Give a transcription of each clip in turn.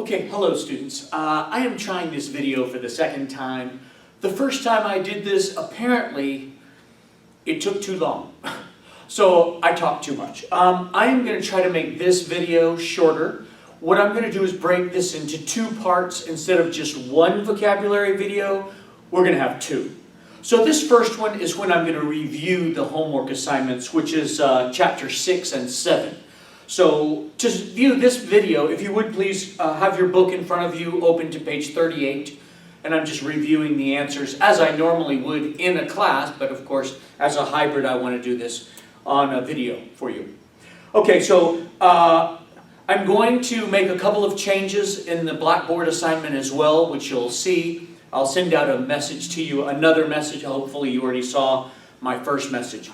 Okay, hello students. I am trying this video for the second time. The first time I did this, apparently, it took too long. So I talked too much. I am going to try to make this video shorter. What I'm going to do is break this into two parts. Instead of just one vocabulary video, we're going to have two. So this first one is when I'm going to review the homework assignments, which is chapter 6 and 7. So to view this video, if you would please have your book in front of you, open to page 38. And I'm just reviewing the answers as I normally would in a class, but of course, as a hybrid, I want to do this on a video for you. Okay, so I'm going to make a couple of changes in the Blackboard assignment as well, which you'll see. I'll send out a message to you, another message. Hopefully you already saw my first message.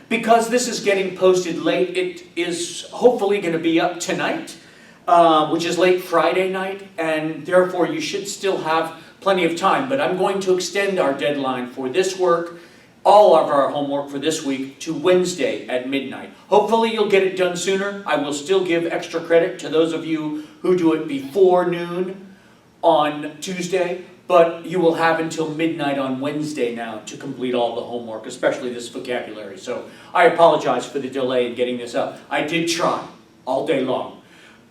Because this is getting posted late, it is hopefully going to be up tonight, which is late Friday night, and therefore you should still have plenty of time. But I'm going to extend our deadline for this work, all of our homework for this week, to Wednesday at midnight. Hopefully you'll get it done sooner. I will still give extra credit to those of you who do it before noon on Tuesday, but you will have until midnight on Wednesday now to complete all the homework, especially this vocabulary. So I apologize for the delay in getting this up. I did try all day long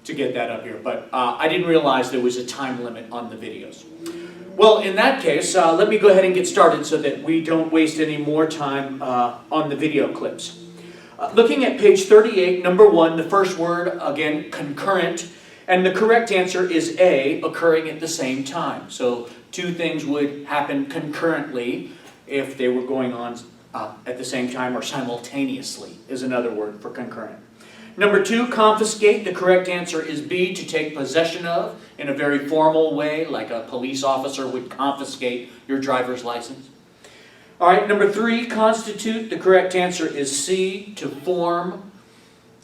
to get that up here, but I didn't realize there was a time limit on the videos. Well, in that case, let me go ahead and get started so that we don't waste any more time on the video clips. Looking at page 38, number 1, the first word, again, concurrent. And the correct answer is A, occurring at the same time. So two things would happen concurrently if they were going on at the same time, or simultaneously is another word for concurrent. Number 2, confiscate. The correct answer is B, to take possession of in a very formal way, like a police officer would confiscate your driver's license. All right, number 3, constitute. The correct answer is C, to form.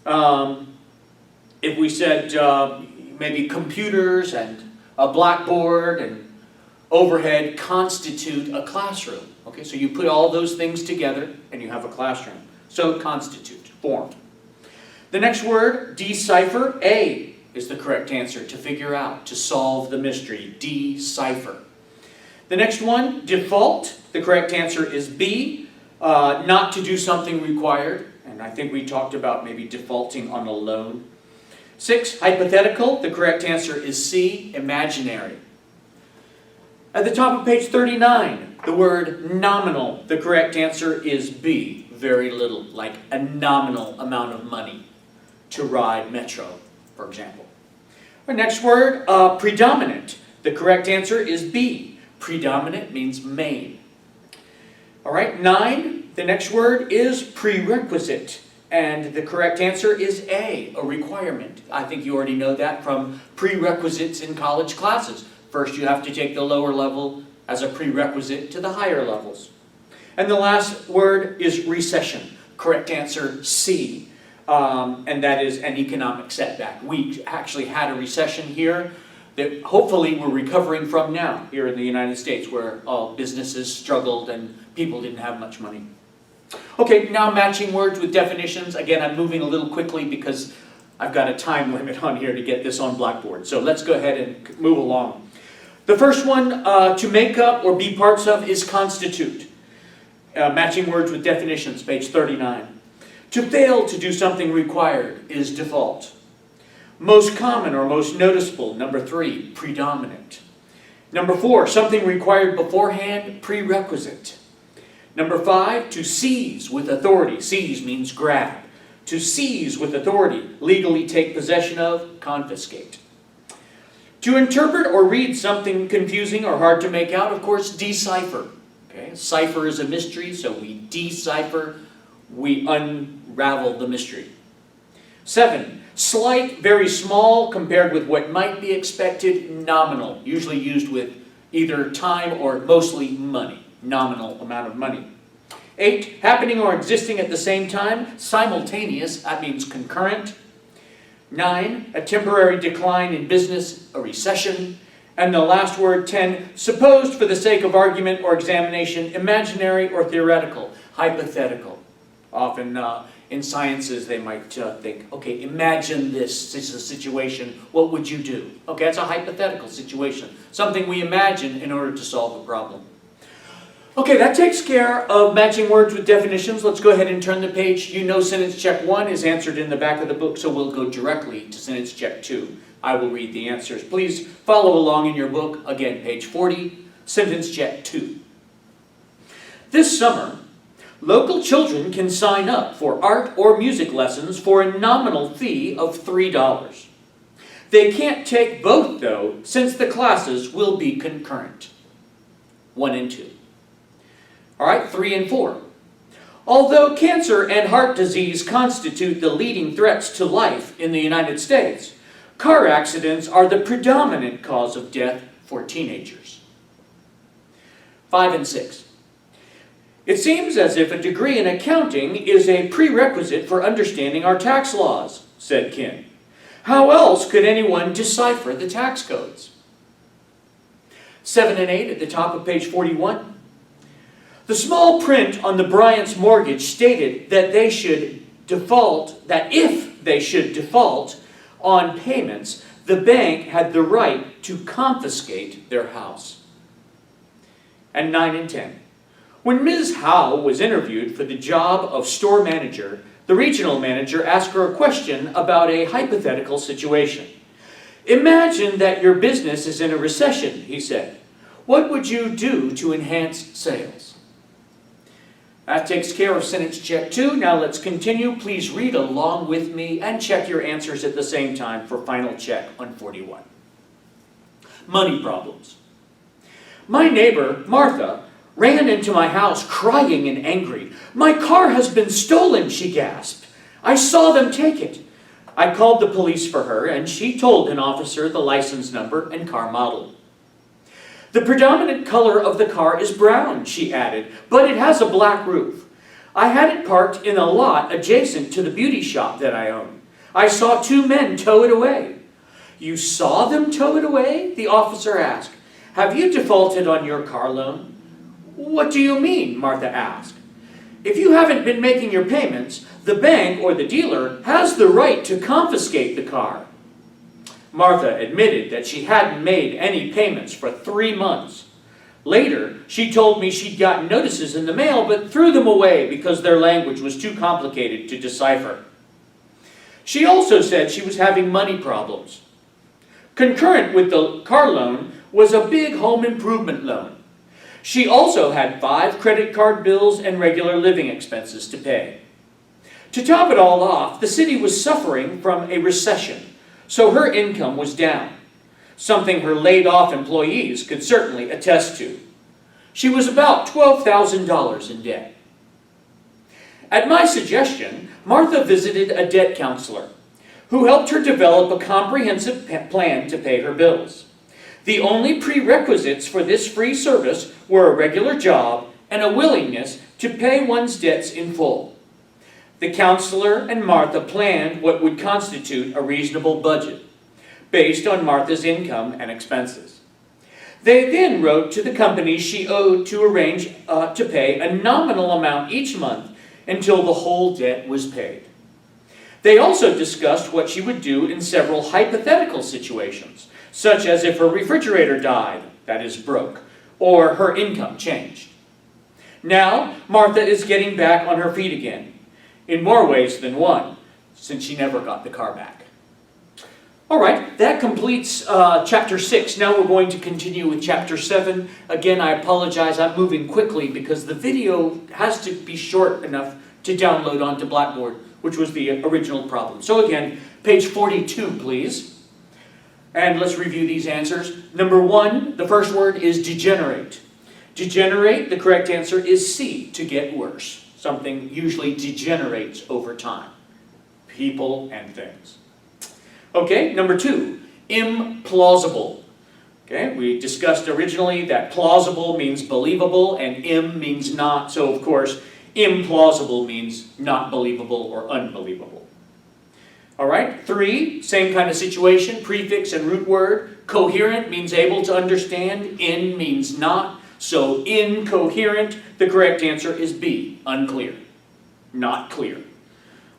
If we said maybe computers and a blackboard and overhead constitute a classroom. Okay, so you put all those things together and you have a classroom. So constitute, form. The next word, decipher. A is the correct answer, to figure out, to solve the mystery. Decipher. The next one, default. The correct answer is B, not to do something required. And I think we talked about maybe defaulting on a loan. 6, hypothetical. The correct answer is C, imaginary. At the top of page 39, the word nominal. The correct answer is B, very little, like a nominal amount of money to ride metro, for example. Our next word, predominant. The correct answer is B, predominant means main. All right, 9, the next word is prerequisite. And the correct answer is A, a requirement. I think you already know that from prerequisites in college classes. First, you have to take the lower level as a prerequisite to the higher levels. And the last word is recession. Correct answer, C, and that is an economic setback. We actually had a recession here that hopefully we're recovering from now here in the United States, where all businesses struggled and people didn't have much money. Okay, now matching words with definitions. Again, I'm moving a little quickly because I've got a time limit on here to get this on Blackboard. So let's go ahead and move along. The first one, to make up or be parts of, is constitute. Matching words with definitions, page 39. To fail to do something required is default. Most common or most noticeable, number 3, predominant. Number 4, something required beforehand, prerequisite. Number 5, to seize with authority. Seize means grab. To seize with authority, legally take possession of, confiscate. To interpret or read something confusing or hard to make out, of course, decipher. Okay? Cipher is a mystery, so we decipher, we unravel the mystery. 7, slight, very small compared with what might be expected, nominal. Usually used with either time or mostly money. Nominal amount of money. 8, happening or existing at the same time, simultaneous, that means concurrent. 9, a temporary decline in business, a recession. And the last word, 10, supposed for the sake of argument or examination, imaginary or theoretical, hypothetical. Often in sciences they might think, okay, imagine this is a situation, what would you do? Okay, that's a hypothetical situation, something we imagine in order to solve a problem. Okay, that takes care of matching words with definitions. Let's go ahead and turn the page. You know sentence check 1 is answered in the back of the book, so we'll go directly to sentence check 2. I will read the answers. Please follow along in your book. Again, page 40, sentence check 2. This summer, local children can sign up for art or music lessons for a nominal fee of $3. They can't take both, though, since the classes will be concurrent. 1 and 2. All right, 3 and 4. Although cancer and heart disease constitute the leading threats to life in the United States, car accidents are the predominant cause of death for teenagers. 5 and 6. It seems as if a degree in accounting is a prerequisite for understanding our tax laws, said Ken. How else could anyone decipher the tax codes? 7 and 8 at the top of page 41. The small print on the Bryant's mortgage stated that if they should default on payments, the bank had the right to confiscate their house. And 9 and 10. When Ms. Howe was interviewed for the job of store manager, the regional manager asked her a question about a hypothetical situation. Imagine that your business is in a recession, he said. What would you do to enhance sales? That takes care of sentence check 2. Now let's continue. Please read along with me and check your answers at the same time for final check on 41. Money problems. My neighbor, Martha, ran into my house crying and angry. My car has been stolen, she gasped. I saw them take it. I called the police for her, and she told an officer the license number and car model. The predominant color of the car is brown, she added, but it has a black roof. I had it parked in a lot adjacent to the beauty shop that I own. I saw 2 men tow it away. You saw them tow it away? The officer asked. Have you defaulted on your car loan? What do you mean? Martha asked. If you haven't been making your payments, the bank or the dealer has the right to confiscate the car. Martha admitted that she hadn't made any payments for 3 months. Later, she told me she'd gotten notices in the mail but threw them away because their language was too complicated to decipher. She also said she was having money problems. Concurrent with the car loan was a big home improvement loan. She also had 5 credit card bills and regular living expenses to pay. To top it all off, the city was suffering from a recession, so her income was down, something her laid-off employees could certainly attest to. She was about $12,000 in debt. At my suggestion, Martha visited a debt counselor who helped her develop a comprehensive plan to pay her bills. The only prerequisites for this free service were a regular job and a willingness to pay one's debts in full. The counselor and Martha planned what would constitute a reasonable budget, based on Martha's income and expenses. They then wrote to the companies she owed to arrange to pay a nominal amount each month until the whole debt was paid. They also discussed what she would do in several hypothetical situations, such as if her refrigerator died, that is, broke, or her income changed. Now, Martha is getting back on her feet again, in more ways than one, since she never got the car back. All right, that completes Chapter 6. Now we're going to continue with Chapter 7. Again, I apologize, I'm moving quickly because the video has to be short enough to download onto Blackboard, which was the original problem. So again, page 42, please. And let's review these answers. Number 1, the first word is degenerate. Degenerate, the correct answer is C, to get worse. Something usually degenerates over time. People and things. Okay, number 2, implausible. Okay, we discussed originally that plausible means believable and means not. So of course, implausible means not believable or unbelievable. All right, 3, same kind of situation, prefix and root word. Coherent means able to understand, in means not. So incoherent, the correct answer is B, unclear. not clear.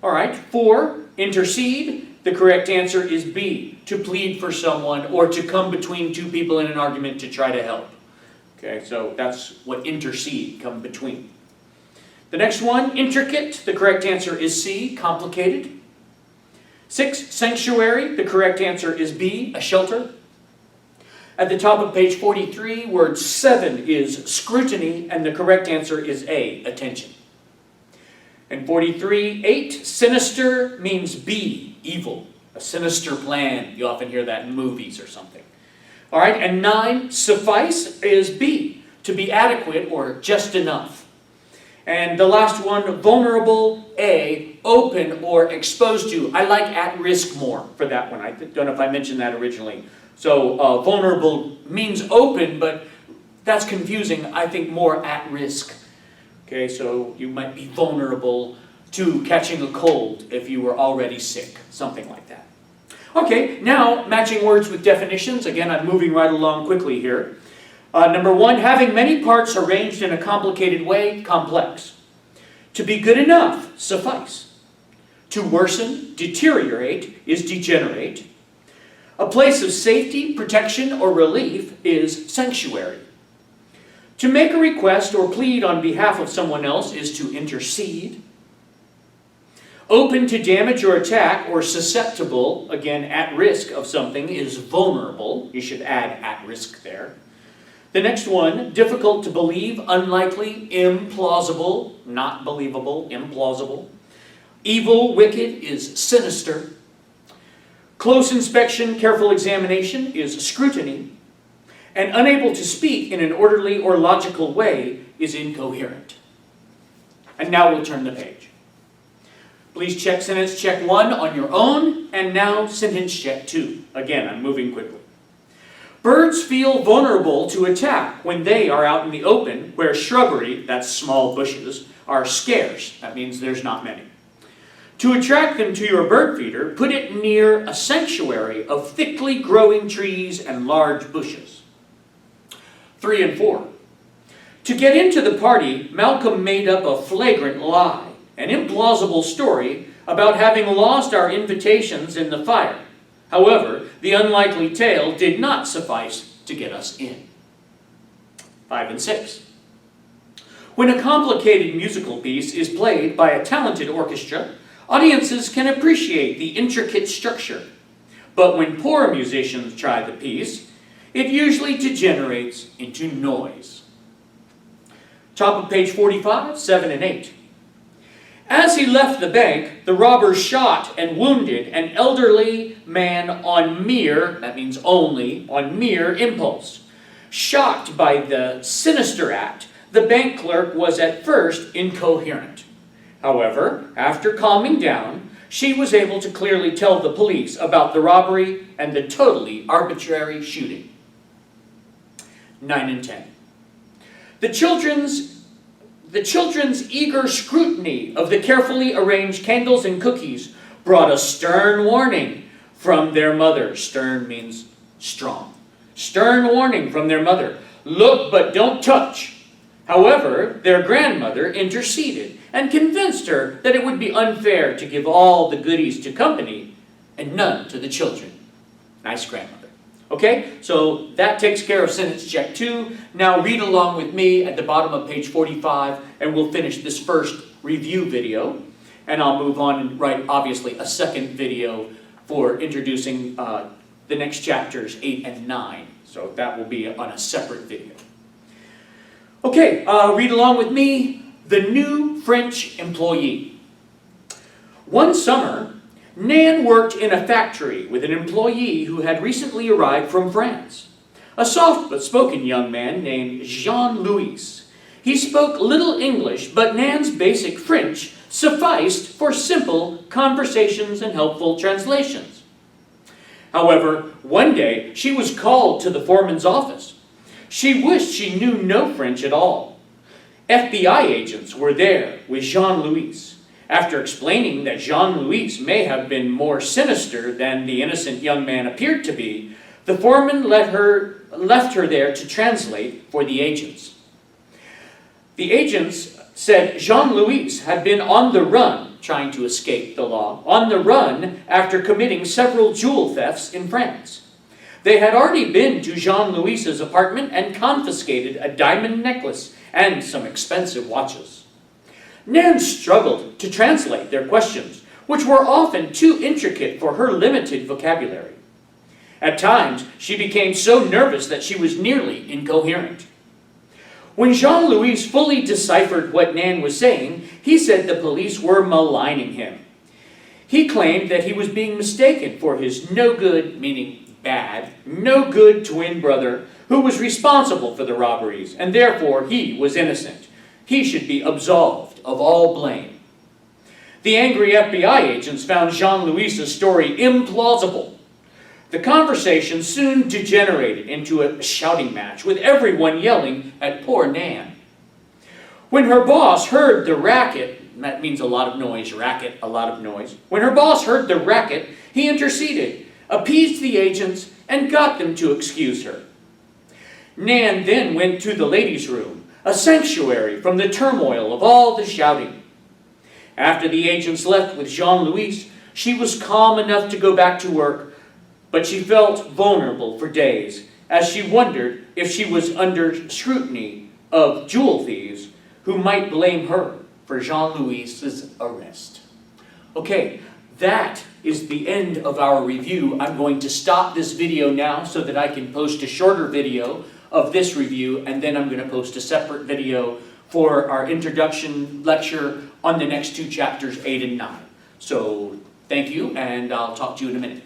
All right, 4, intercede. The correct answer is B, to plead for someone or to come between two people in an argument to try to help. Okay, so that's what intercede, come between. The next one, intricate. The correct answer is C, complicated. 6, sanctuary. The correct answer is B, a shelter. At the top of page 43, word 7 is scrutiny, and the correct answer is A, attention. And 43, 8, sinister means B, evil. A sinister plan. You often hear that in movies or something. All right, and 9, suffice is B, to be adequate or just enough. And the last one, vulnerable, A, open or exposed to. I like at risk more for that one. I don't know if I mentioned that originally. So vulnerable means open, but that's confusing. I think more at risk. Okay, so you might be vulnerable to catching a cold if you were already sick, something like that. Okay, now matching words with definitions. Again, I'm moving right along quickly here. Number 1, having many parts arranged in a complicated way, complex. To be good enough, suffice. To worsen, deteriorate, is degenerate. A place of safety, protection, or relief is sanctuary. To make a request or plead on behalf of someone else is to intercede. Open to damage or attack, or susceptible, again, at risk of something, is vulnerable. You should add at risk there. The next one, difficult to believe, unlikely, implausible, not believable, implausible. Evil, wicked, is sinister. Close inspection, careful examination, is scrutiny. And unable to speak in an orderly or logical way is incoherent. And now we'll turn the page. Please check sentence check 1 on your own, and now sentence check 2. Again, I'm moving quickly. Birds feel vulnerable to attack when they are out in the open, where shrubbery, that's small bushes, are scarce. That means there's not many. To attract them to your bird feeder, put it near a sanctuary of thickly growing trees and large bushes. 3 and 4. To get into the party, Malcolm made up a flagrant lie, an implausible story about having lost our invitations in the fire. However, the unlikely tale did not suffice to get us in. 5 and 6. When a complicated musical piece is played by a talented orchestra, audiences can appreciate the intricate structure. But when poor musicians try the piece, it usually degenerates into noise. Top of page 45, 7 and 8. As he left the bank, the robber shot and wounded an elderly man on mere, that means only, on mere impulse. Shocked by the sinister act, the bank clerk was at first incoherent. However, after calming down, she was able to clearly tell the police about the robbery and the totally arbitrary shooting. 9 and 10. The children's eager scrutiny of the carefully arranged candles and cookies brought a stern warning from their mother. Stern means strong. Stern warning from their mother. Look, but don't touch. However, their grandmother interceded and convinced her that it would be unfair to give all the goodies to company and none to the children. Nice grandmother. Okay, so that takes care of sentence check 2. Now read along with me at the bottom of page 45, and we'll finish this first review video. And I'll move on and write, obviously, a second video for introducing the next chapters 8 and 9. So that will be on a separate video. Okay, read along with me. The new French employee. One summer, Nan worked in a factory with an employee who had recently arrived from France. A soft-spoken young man named Jean-Louis. He spoke little English, but Nan's basic French sufficed for simple conversations and helpful translations. However, one day she was called to the foreman's office. She wished she knew no French at all. FBI agents were there with Jean-Louis. After explaining that Jean-Louis may have been more sinister than the innocent young man appeared to be, the foreman left her there to translate for the agents. The agents said Jean-Louis had been on the run, trying to escape the law, on the run after committing several jewel thefts in France. They had already been to Jean-Louis's apartment and confiscated a diamond necklace and some expensive watches. Nan struggled to translate their questions, which were often too intricate for her limited vocabulary. At times, she became so nervous that she was nearly incoherent. When Jean-Louis fully deciphered what Nan was saying, he said the police were maligning him. He claimed that he was being mistaken for his no-good, meaning bad, no-good twin brother who was responsible for the robberies, and therefore he was innocent. He should be absolved of all blame. The angry FBI agents found Jean-Louis's story implausible. The conversation soon degenerated into a shouting match, with everyone yelling at poor Nan. When her boss heard the racket, that means a lot of noise, racket, a lot of noise. When her boss heard the racket, he interceded, appeased the agents, and got them to excuse her. Nan then went to the ladies' room, a sanctuary from the turmoil of all the shouting. After the agents left with Jean-Louis, she was calm enough to go back to work, but she felt vulnerable for days as she wondered if she was under scrutiny of jewel thieves who might blame her for Jean-Louis's arrest. Okay, that is the end of our review. I'm going to stop this video now so that I can post a shorter video of this review, and then I'm going to post a separate video for our introduction lecture on the next two chapters, 8 and 9. So thank you, and I'll talk to you in a minute.